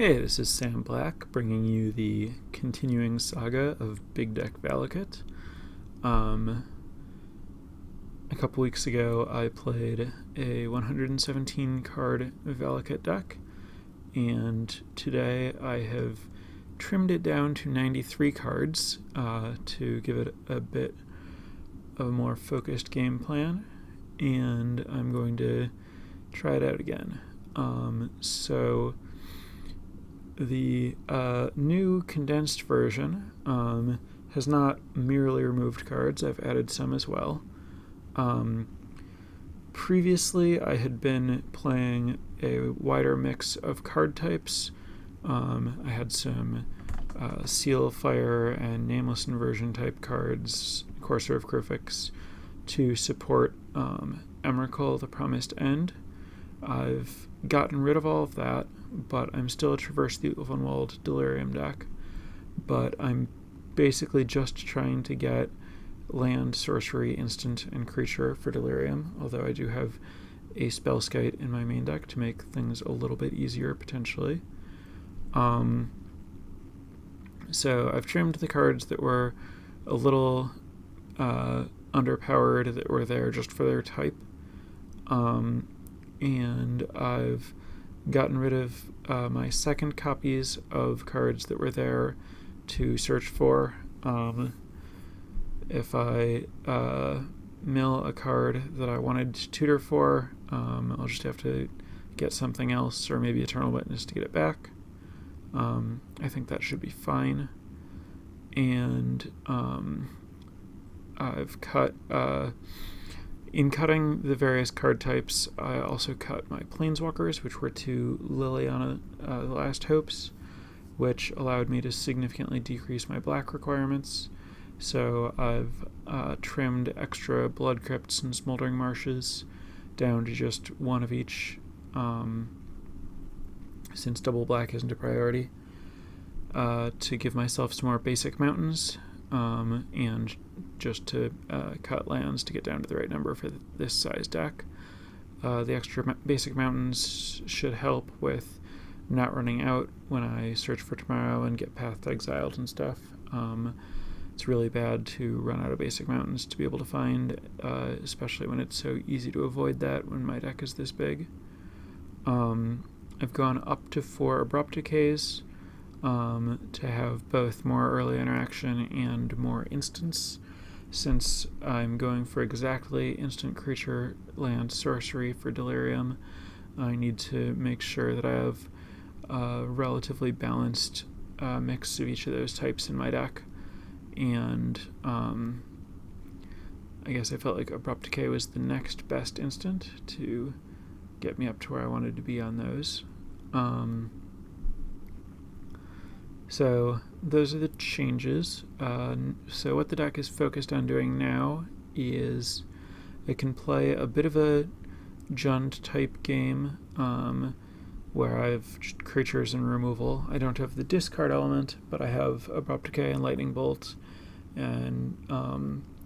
Hey, this is Sam Black, bringing you the continuing saga of Big Deck Valakut. A couple weeks ago, I played a 117 card Valakut deck, and today I have trimmed it down to 93 cards to give it a bit of a more focused game plan, and I'm going to try it out again. The new condensed version has not merely removed cards. I've added some as well. Previously, I had been playing a wider mix of card types. I had some Seal of Fire and Nameless Inversion type cards, Courser of Crufix, to support Emrakul, the Promised End. I've gotten rid of all of that, but I'm still a Traverse the Ulvenwald Delirium deck. But I'm basically just trying to get land, sorcery, instant, and creature for Delirium, although I do have a Spellskite in my main deck to make things a little bit easier, potentially. So I've trimmed the cards that were a little underpowered, that were there just for their type. And I've gotten rid of my second copies of cards that were there to search for. If I mill a card that I wanted to tutor for, I'll just have to get something else, or maybe Eternal Witness to get it back. I think that should be fine. And I've cut... In cutting the various card types, I also cut my Planeswalkers, which were 2 Liliana the Last Hopes, which allowed me to significantly decrease my black requirements. So I've trimmed extra Blood Crypts and Smoldering Marshes down to just one of each, since double black isn't a priority, to give myself some more basic mountains, and just to cut lands to get down to the right number for this size deck. The extra basic mountains should help with not running out when I search for tomorrow and get Path to Exiled and stuff. It's really bad to run out of basic mountains to be able to find, especially when it's so easy to avoid that when my deck is this big. I've gone up to 4 Abrupt Decays, to have both more early interaction and more instants. Since I'm going for exactly instant creature, land, sorcery for Delirium, I need to make sure that I have a relatively balanced mix of each of those types in my deck. And I guess I felt like Abrupt Decay was the next best instant to get me up to where I wanted to be on those. So those are the changes. So what the deck is focused on doing now is it can play a bit of a Jund type game, where I have creatures and removal. I don't have the discard element, but I have Abrupt Decay and Lightning Bolt, and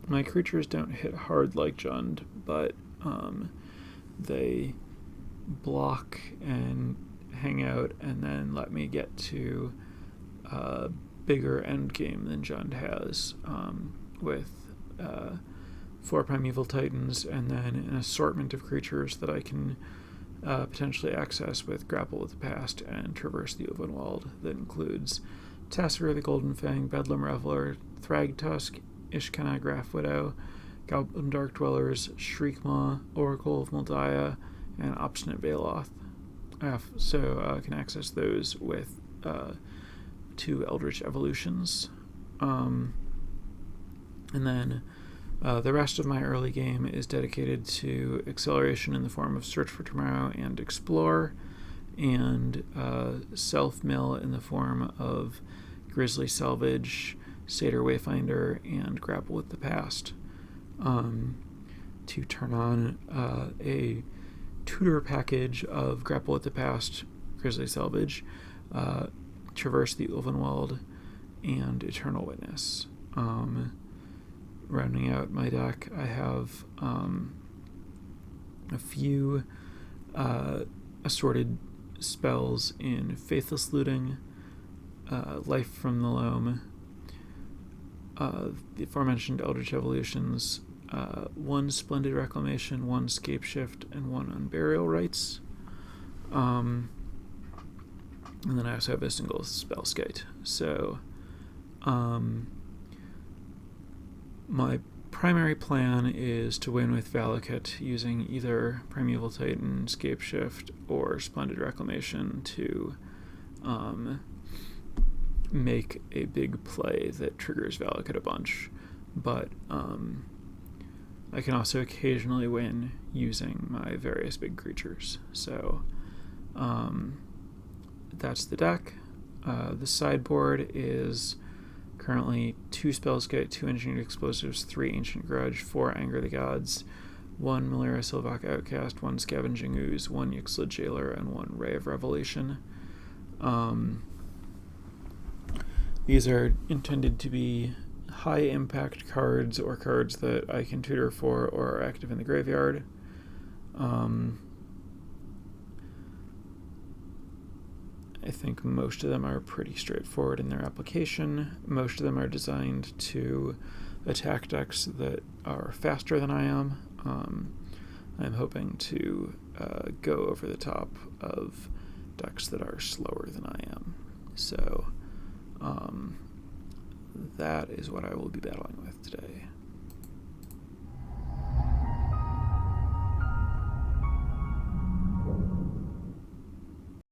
my creatures don't hit hard like Jund, but they block and hang out and then let me get to bigger end game than Jund has, with 4 Primeval Titans and then an assortment of creatures that I can potentially access with Grapple with the Past and Traverse the Ulvenwald. That includes Tassir the Golden Fang, Bedlam Reveler, Thragtusk, Ishkana Graph Widow, Goblin Dark Dwellers, Shriekmaw, Oracle of Moldiah, and Obstinate Baloth. So I can access those with 2 Eldritch Evolutions. And then the rest of my early game is dedicated to acceleration in the form of Search for Tomorrow and Explore, and self-mill in the form of Grizzly Salvage, Satyr Wayfinder, and Grapple with the Past, to turn on a tutor package of Grapple with the Past, Grizzly Salvage, Traverse the Ulvenwald, and Eternal Witness. Rounding out my deck, I have a few assorted spells in Faithless Looting, Life from the Loam, the aforementioned Eldritch Evolutions, 1 Splendid Reclamation, 1 Scapeshift, and 1 Unburial Rites. And then I also have a single spell skate. So my primary plan is to win with Valakut using either Primeval Titan, Scapeshift, or Splendid Reclamation to make a big play that triggers Valakut a bunch. But I can also occasionally win using my various big creatures. So that's the deck. The sideboard is currently 2 Spellskite, 2 Engineered Explosives, 3 Ancient Grudge, 4 Anger the Gods, 1 Malira Silvak Outcast, 1 Scavenging Ooze, 1 Yixlid Jailer, and 1 Ray of Revelation. These are intended to be high impact cards or cards that I can tutor for or are active in the graveyard. I think most of them are pretty straightforward in their application. Most of them are designed to attack decks that are faster than I am. I'm hoping to go over the top of decks that are slower than I am. So that is what I will be battling with today.